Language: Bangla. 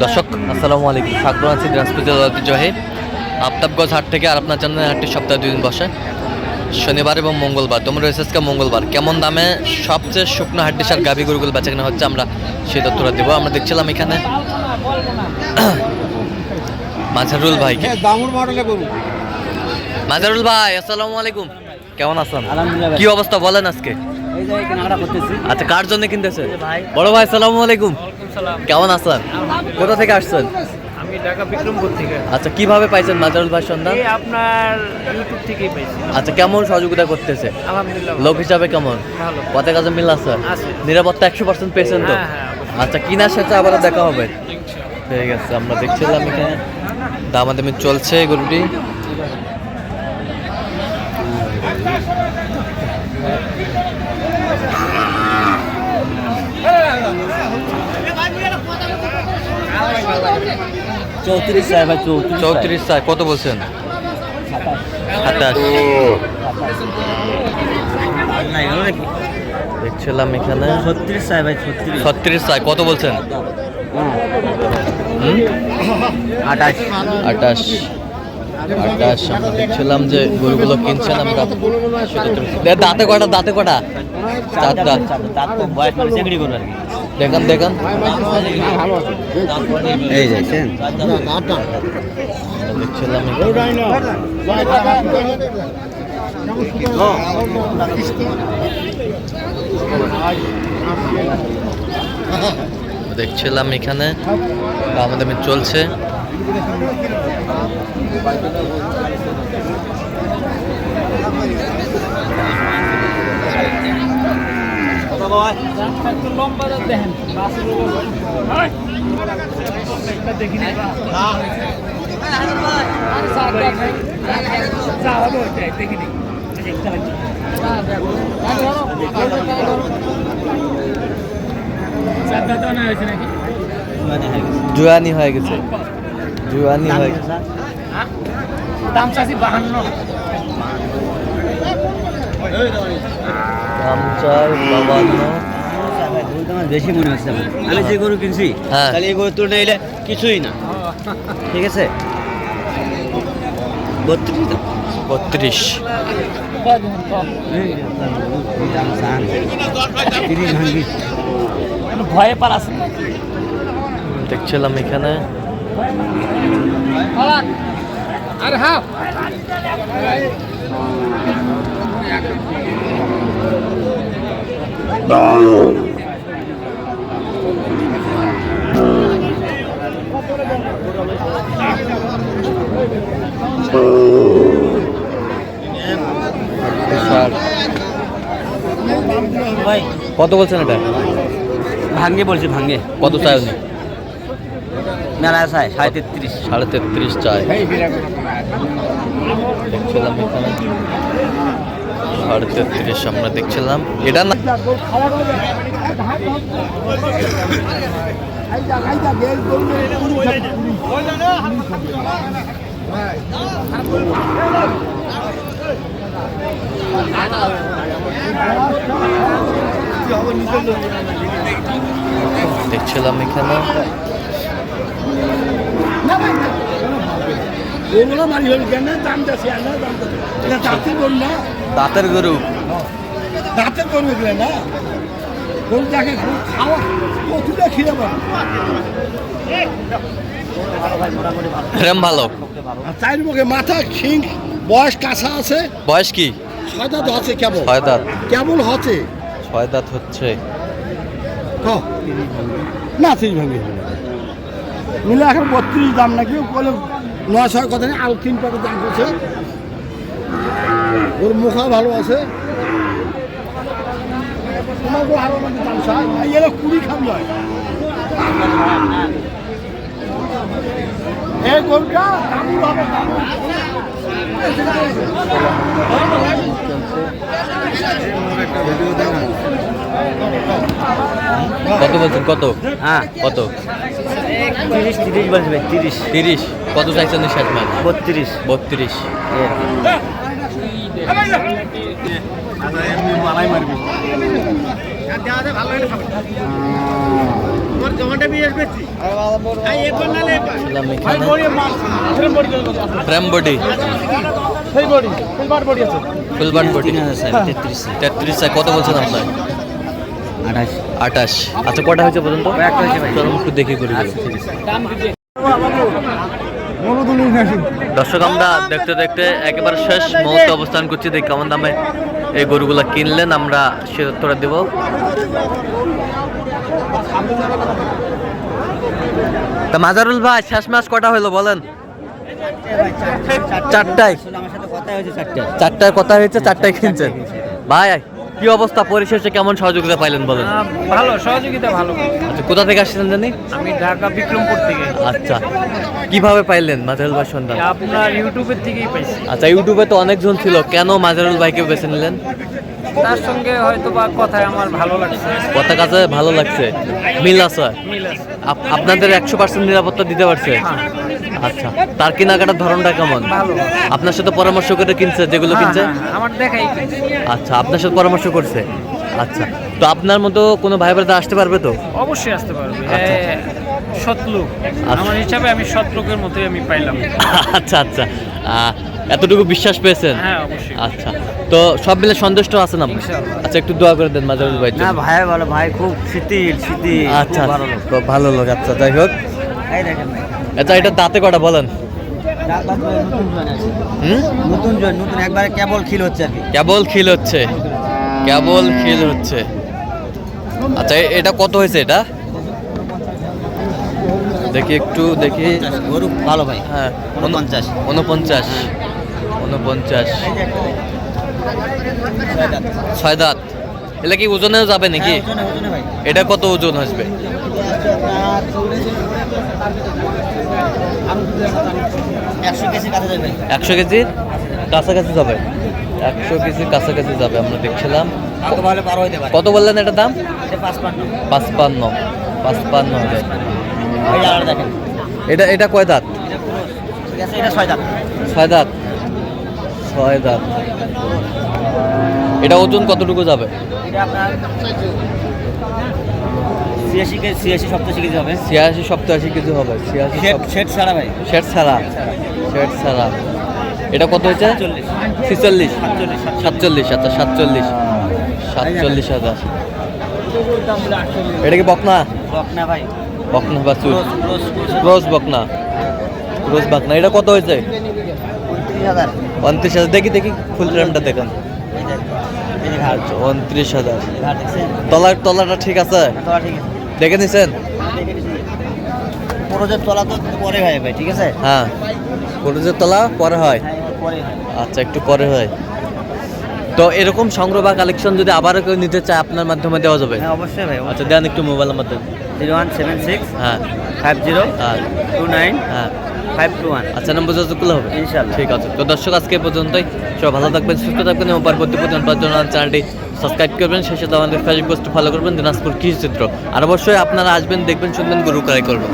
দর্শক আসসালামু আলাইকুম, স্বাগত আছি দিনাজপুর জেলার ঐতিহ্যবাহী আফতাবগঞ্জ হাট থেকে। আর আপনার জানেন হাটটি সপ্তাহে 2 দিন বসে, শনিবার এবং মঙ্গলবার। তোমরা রয়েছে আজকে মঙ্গলবার। কেমন দামে সবচেয়ে শুকনো হাড্ডি সার গাভী গরুগুলো বেচা কেনা হচ্ছে আমরা সেই তথ্যটা দেবো। আমরা দেখছিলাম এখানে মাঝারুল ভাইকে। মাঝারুল ভাই আসসালামু আলাইকুম, কেমন আছেন? কি অবস্থা বলেন আজকে? আচ্ছা, কার জন্য কিনতেছে? বড় ভাই আসসালামু আলাইকুম, কেমন আছেন? কোথা থেকে আসছেন? আমি ঢাকা বিক্রমপুর থেকে। আচ্ছা, কিভাবে পাইছেন মাঝারুল ভাই সন্ধান? এই আপনার ইউটিউব থেকেই পাইছি। আচ্ছা, কেমন সহযোগিতা করতেছে? আলহামদুলিল্লাহ লোক হিসাবে কেমন? ভালো। পথে কাজে মিল আছে? আছে। নিরাপত্তা 100% পেয়েছেন তো? হ্যাঁ, হ্যাঁ, আচ্ছা, কিনার সাথে আবার দেখা হবে। ঠিক আছে, আমরা দেখছিলাম এখানে দামাদামি চলছে গরুটি। চৌত্রিশ চাই, কত বলছেন? 27। দেখছিলাম এখানে 36 চাই ভাই, 36 চাই, কত বলছেন? 28। 28। আমরা দেখছিলাম যে গরুগুলো কিনছেন আমরা। দাঁতে কটা? দাঁতে কটা? 4 দাঁত। দাঁত তো বয়স মানে চাকরি করবে আর কি। দেখান দেখান, এই দেখছেন দেখছিলাম দেখছিলাম এখানে দামাদামি চলছে। জুয়ানি হয়ে গেছে, জুয়ানি হয়ে গেছে। দাম চাচ্ছি 52। দাম চাই 52। বেশি মনে হচ্ছে আমি যে গরু কিনছি, হ্যাঁ, তাহলে এই গরু তুলনা এলে কিছুই না। ঠিক আছে, 32। ভয়ে পালাস। দেখছিলাম এখানে আরে হ্যাঁ, ভাই কত বলছেন এটা? ভাঙ্গে বলছি, ভাঙ্গে। কত চাই উনি? মেলা চাই 33.5। 33.5 চাই। দেখছিলাম এখানে 33.5 আমরা দেখছিলাম। এটা না দেখছিলাম এখানে দাঁতের গরু। দাঁতের গরু এগুলো না, গরুটাকে খাওয়া কতটা খিরে পাবে। এরম ভালো। চার মুখে মাথা খিং, বয়স কাঁচা আছে। বয়স কি? 6 দাঁত হচ্ছে কেবল। 6 দাঁত। কেবল হচ্ছে 6 দাঁত হচ্ছে। না 30 ভাঙে মিলে এখন 32 দাম নাকি বলে। 900 কথা নেই, আরো 3 টাকা দাম করছে। ওর মুখা ভালো আছে। তোমাকে আরো মানে দাম চাই, এরা 20 খাবি হয়। এই গরুটা দামুর হবে, দামুর। কত বলছেন? কত? হ্যাঁ, কত? 30 বলছি ভাই, 30। 30। কত চাইছেন? 32। 32। মালাই মারবি। ছিলাম এখানে প্রেম বডি ফুলবান বডি 33 কত বলছেন আপনার? 28। আচ্ছা কটা হয়েছে পর্যন্ত? চলুন একটু দেখি করি। দর্শক আমরা দেখতে দেখতে একেবারে শেষ মুহূর্তে অবস্থান করছি, দেখি কেমন দামে এই গরুগুলা কিনলেন, আমরা সে উত্তর দেব। তা মাজারুল ভাই শেষ ম্যাচ কটা হলো বলেন? 4টায়। চারটায় কথা হয়েছে, 4টায় কিনছেন ভাই। কি অবস্থা, পরিশেষে কেমন সহযোগিতা পাইলেন বলেন? ভালো সহযোগিতা ভালো। আচ্ছা কোথা থেকে আসছিলেন জানি? আমি ঢাকা বিক্রমপুর থেকে। আচ্ছা কিভাবে পাইলেন মাজারুল ভাই সন্ধান? আপনার ইউটিউবের থেকেই পাইছি। আচ্ছা ইউটিউবে তো অনেকজন ছিল, কেন মাজারুল ভাইকে বেছে নিলেন? তার সঙ্গে হয়তো বা কথায় আমার ভালো লাগছে। কথা কাজে ভালো লাগছে, মিল আছে। মিল আছে। আপনাদের 100% নিরাপত্তা দিতে পারছে? আচ্ছা তার কেনাকাটার ধরনটা কেমন? ভালো। আপনার সাথে পরামর্শ করে কিনছে যেগুলো কিনছে? আমার দেখাই কিনছে। আচ্ছা আপনার সাথে পরামর্শ করছে। আচ্ছা তো আপনার মতো কোনো ভাই ব্রাদার আসতে পারবে তো? অবশ্যই আসতে পারবে। আচ্ছা। সৎ লোক আমার হিসাবে আমি সৎ লোকের মতোই আমি পাইলাম। আচ্ছা আচ্ছা এতটুকু বিশ্বাস পেয়েছেন? হ্যাঁ অবশ্যই। আচ্ছা তো সব মিলে সন্তুষ্ট আছেন আপনি? ইনশাআল্লাহ। আচ্ছা একটু দোয়া করে দেন মাজারুল ভাই। না ভাই ভালো, ভাই খুব শিথিল আচ্ছা ভালো লোক। খুব ভালো লোক। আচ্ছা যাই হোক, এই দেখেন ভাই, আচ্ছা এটা দাঁতে কটা বলেন? নতুন জয়েন, নতুন একবারে কেবল খিল হচ্ছে আর কি। কেবল খিল হচ্ছে, কেবল খিল হচ্ছে। আচ্ছা এটা কত হয়েছে এটা? দেখি একটু দেখি। গরু ভালো ভাই। হ্যাঁ 49। 49। 6 দাঁত। এটা কি ওজনেও যাবে নাকি? হ্যাঁ, ওজনে, ওজনে ভাই। এটা কত ওজন আসবে? 100 কেজি কাছে যাবে ভাই। 100 কেজির কাছাকাছি যাবে। 100 কেজির কাছাকাছি যাবে আমরা দেখছিলাম। আগে ভালো পার হইতে পারে। কত বললেন এটা দাম? এটা 55। 55 হাজার। এই আর দেখেন, এটা কয় দাঁত? এটা পুরো ঠিক আছে, এটা 6 দাঁত। 6 দাঁত। 6 দাঁত। এটা ওজন কতটুকু যাবে? এটা আপনার 86 কেজি, 87 কেজি হবে। 86 87 কেজি হবে। 86 শেড ছাড়া ভাই। শেড ছাড়া। শেড ছাড়া। এটা কত হয়েছে? 40। 46 47। 47। আচ্ছা 47 হাজার। এটা কি বকনা? বকনা ভাই। বকনা বাছুর। ক্রস ক্রস বকনা। ক্রস বকনা। এটা কত হয়েছে? 29,000। 29,000। দেখি দেখি ফুল ফ্রেমটা দেখেন। এই দেখ, এই যে ঘাট। 29,000। ঘাট দেখছেন? তলাটা ঠিক আছে? তোলা ঠিক আছে। দেখে নিছেন? পুরো যে তলা তো পরে হয় ভাই, ঠিক আছে? হ্যাঁ পুরুষের তলা পরে হয়। হ্যাঁ, এবার পরে হয়। আচ্ছা একটু পরে হয়। তো এরকম সংগ্রহ বা কালেকশন যদি আবারও কেউ নিতে চায় আপনার মাধ্যমে দেওয়া যাবে? হ্যাঁ অবশ্যই ভাই। আচ্ছা দেন একটু মোবাইল নাম্বার দেন। 0176 হ্যাঁ 50 হ্যাঁ 29 হ্যাঁ 521। আচ্ছা নম্বর যোগাযোগ হবে ইনশাআল্লাহ। ঠিক আছে। তো দর্শক আজকে এ পর্যন্তই। সব ভালো থাকবেন, সুস্থ থাকবেন এবং পরবর্তী পর্যন্ত চ্যানেলটি সাবস্ক্রাইব করবেন, সেই সাথে আমাদের ফেসবুক পোস্ট ফলো করবেন দিনাজপুর কৃষি চিত্র। আর অবশ্যই আপনারা আসবেন, দেখবেন, শুনবেন, গরু ক্রয় করবেন।